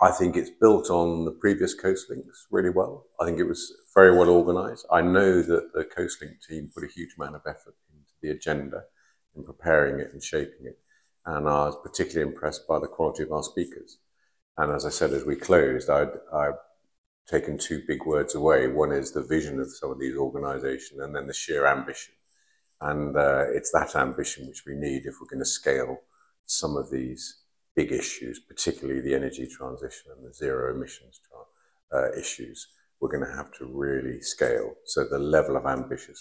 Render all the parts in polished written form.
I think it's built on the previous Coastlinks really well. I think it was very well organised. I know that the Coastlink team put a huge amount of effort into the agenda, in preparing it and shaping it. And I was particularly impressed by the quality of our speakers. And as I said, as we closed, I've taken two big words away. One is the vision of some of these organisations, and then the sheer ambition. And it's that ambition which we need if we're going to scale some of these big issues, particularly the energy transition and the zero emissions issues. We're going to have to really scale. So the level of ambition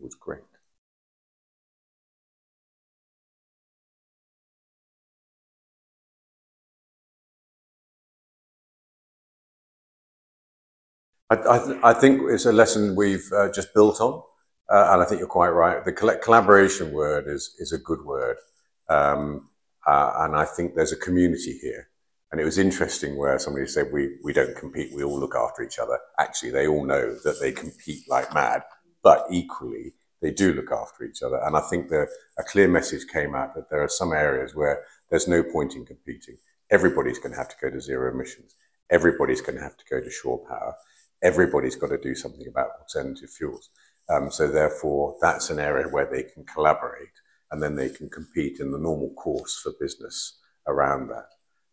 was great. I think it's a lesson we've just built on, and I think you're quite right. The collaboration word is a good word, and I think there's a community here. And it was interesting where somebody said we don't compete, we all look after each other. Actually, they all know that they compete like mad, but equally they do look after each other. And I think a clear message came out that there are some areas where there's no point in competing. Everybody's going to have to go to zero emissions. Everybody's going to have to go to shore power. Everybody's got to do something about alternative fuels. So therefore, that's an area where they can collaborate, and then they can compete in the normal course for business around that.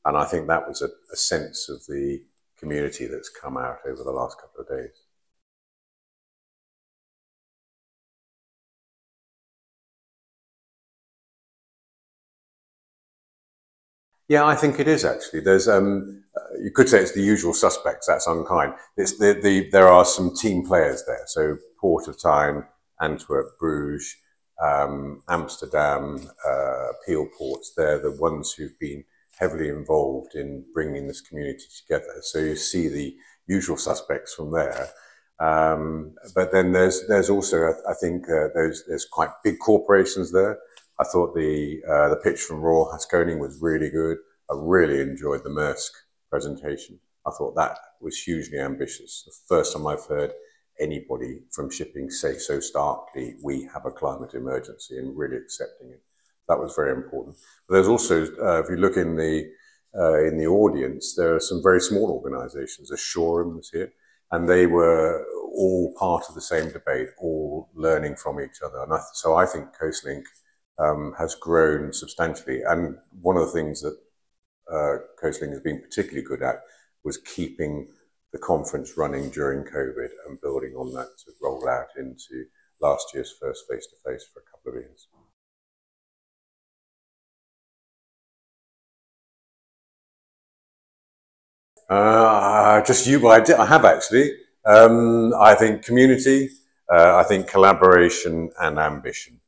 And I think that was a sense of the community that's come out over the last couple of days. Yeah, I think it is actually. There's, you could say it's the usual suspects. That's unkind. It's there are some team players there. So Port of Tyne, Antwerp, Bruges, Amsterdam, Peel ports. They're the ones who've been heavily involved in bringing this community together. So you see the usual suspects from there. But then there's also, I think, there's quite big corporations there. I thought the pitch from Royal Haskoning was really good. I really enjoyed the Maersk presentation. I thought that was hugely ambitious. The first time I've heard anybody from shipping say so starkly, we have a climate emergency, and really accepting it. That was very important. But there's also, if you look in the audience, there are some very small organisations. Assurum was here, and they were all part of the same debate, all learning from each other. And so I think Coastlink has grown substantially. And one of the things that Coastlink has been particularly good at was keeping the conference running during COVID and building on that to roll out into last year's first face-to-face for a couple of years. Just you, but I have actually. I think community, I think collaboration and ambition.